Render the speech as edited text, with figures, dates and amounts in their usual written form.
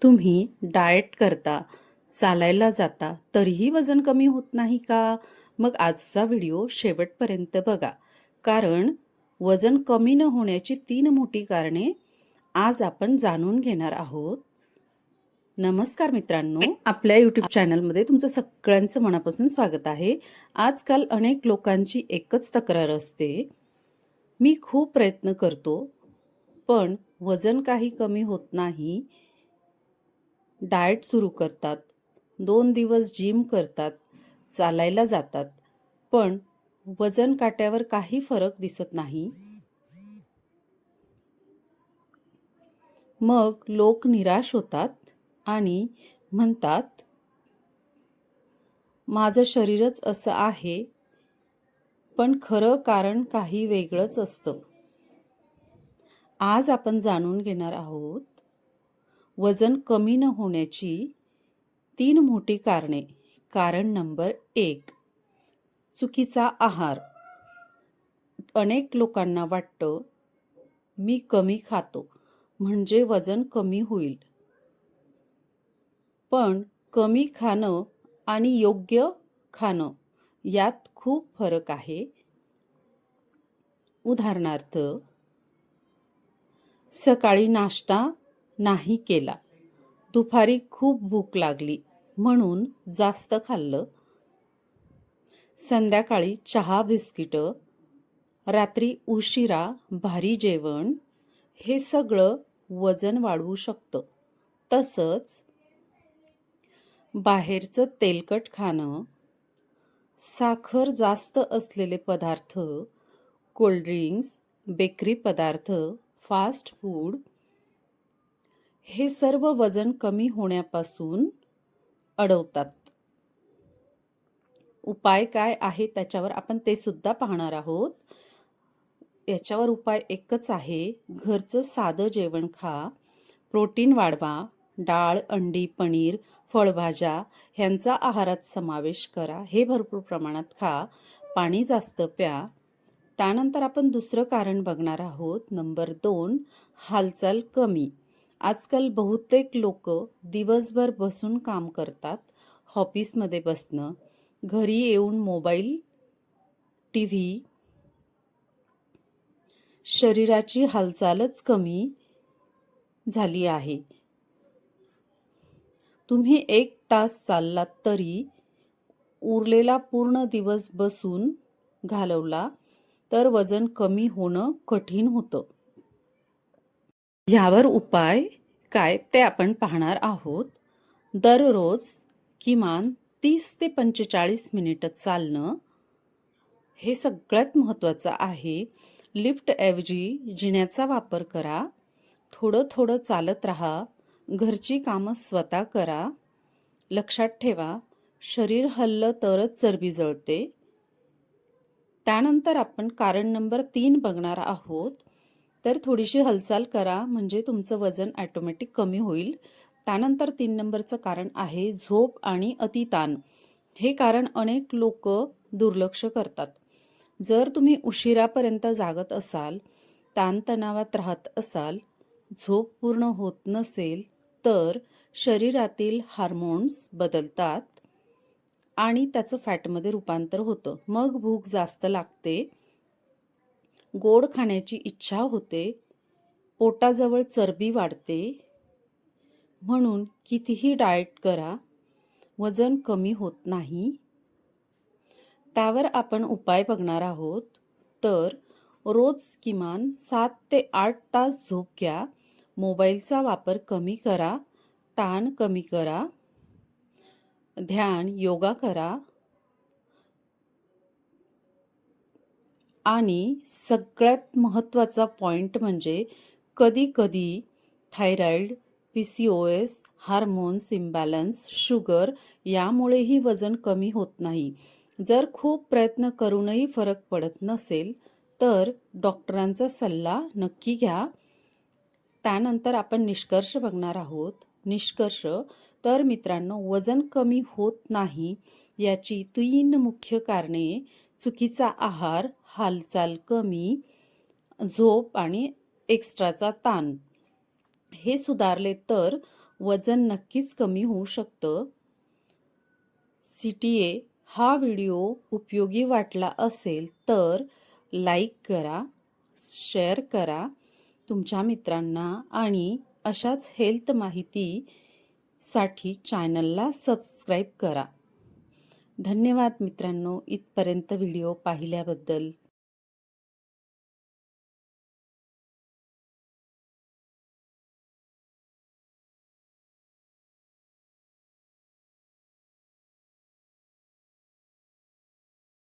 तुम्ही डाएट करता, चालायला जाता, तरीही वजन कमी होत नाही का? मग आजचा व्हिडिओ शेवटपर्यंत बघा. कारण वजन कमी न होण्याची 3 मोठी कारणे आज आपण जाणून घेणार आहोत. नमस्कार मित्रांनो, आपल्या YouTube चॅनलमध्ये तुमचं सगळ्यांचं मनापासून स्वागत आहे. आजकाल अनेक लोकांची एकच तक्रार असते, मी खूप प्रयत्न करतो, पण वजन काही कमी होत नाही. डाएट सुरू करतात, 2 दिवस जिम करतात, चालायला जातात, पण वजन काट्यावर काही फरक दिसत नाही. मग लोक निराश होतात आणि म्हणतात, माझं शरीरच असं आहे, पण खरं कारण काही वेगळंच असतं. आज आपण जाणून घेणार आहोत वजन कमी न होण्याची 3 मोठी कारणे. कारण नंबर 1, चुकीचा आहार. अनेक लोकांना वाटतं, मी कमी खातो म्हणजे वजन कमी होईल. पण कमी खाणं आणि योग्य खाणं यात खूप फरक आहे. उदाहरणार्थ, सकाळी नाश्ता नाही केला, दुपारी खूप भूक लागली म्हणून जास्त खाल्लं, संध्याकाळी चहा बिस्किटं, रात्री उशिरा भारी जेवण, हे सगळं वजन वाढवू शकतं. तसंच बाहेरचं तेलकट खाणं, साखर जास्त असलेले पदार्थ, कोल्ड्रिंक्स, बेकरी पदार्थ, फास्ट फूड, हे सर्व वजन कमी होण्यापासून अडवतात. उपाय काय आहे त्याच्यावर आपण ते सुद्धा पाहणार आहोत. याच्यावर उपाय एकच आहे, घरचं साधं जेवण खा, प्रोटीन वाढवा, डाळ, अंडी, पनीर, फळभाज्या ह्यांचा आहारात समावेश करा. हे भरपूर प्रमाणात खा, पाणी जास्त प्या. त्यानंतर आपण दुसरं कारण बघणार आहोत. नंबर 2, हालचाल कमी. आजकाल बहुतेक लोक दिवसभर बसून काम करतात. ऑफिसमध्ये बसणं, घरी येऊन मोबाईल, टीव्ही, शरीराची हालचालच कमी झाली आहे. तुम्ही 1 तास चाललात तरी उरलेला पूर्ण दिवस बसून घालवला तर वजन कमी होणं कठीण होतं. ह्यावर उपाय काय ते आपण पाहणार आहोत. दररोज किमान 30 ते 45 मिनिटं चालणं हे सगळ्यात महत्त्वाचं आहे. लिफ्टऐवजी जिन्याचा वापर करा. थोडं थोडं चालत राहा. घरची कामं स्वतः करा. लक्षात ठेवा, शरीर हललं तरच चरबी जळते. त्यानंतर आपण कारण नंबर 3 बघणार आहोत. तर थोडीशी हालचाल करा म्हणजे तुमचं वजन ऑटोमॅटिक कमी होईल. त्यानंतर 3 नंबरचं कारण आहे झोप आणि अतिताण. हे कारण अनेक लोक दुर्लक्ष करतात. जर तुम्ही उशिरापर्यंत जागत असाल, ताणतणावात राहत असाल, झोप पूर्ण होत नसेल, तर शरीरातील हार्मोन्स बदलतात आणि त्याचं फॅटमध्ये रूपांतर होतं. मग भूक जास्त लागते, गोड खाण्याची इच्छा होते, पोटाजवळ चरबी वाढते. म्हणून कितीही डाएट करा, वजन कमी होत नाही. त्यावर आपण उपाय बघणार आहोत. तर रोज किमान 7 ते 8 तास झोप घ्या. मोबाईलचा वापर कमी करा. ताण कमी करा. ध्यान, योगा करा. आणि सगळ्यात महत्त्वाचा पॉइंट म्हणजे कधी-कधी thyroid, PCOS, hormones imbalance, sugar यामुळेही वजन कमी होत नाही. जर खूप प्रयत्न करूनही फरक पडत नसेल, तर डॉक्टरांचा सल्ला नक्की घ्या. त्यानंतर आपण निष्कर्ष बघणार आहोत. निष्कर्ष तर मित्रांनो, वजन कमी होत नाही याची 3 मुख्य कारणे: चुकीचा आहार, हालचाल कमी, झोप आणि एक्स्ट्राचा ताण. हे सुधारले तर वजन नक्कीच कमी होऊ शकतं. CTA हा व्हिडिओ उपयोगी वाटला असेल तर लाईक करा, शेअर करा तुमच्या मित्रांना आणि अशाच हेल्थ माहितीसाठी चॅनलला सबस्क्राईब करा. धन्यवाद मित्रांनो, इथपर्यंत व्हिडिओ पाहिल्याबद्दल.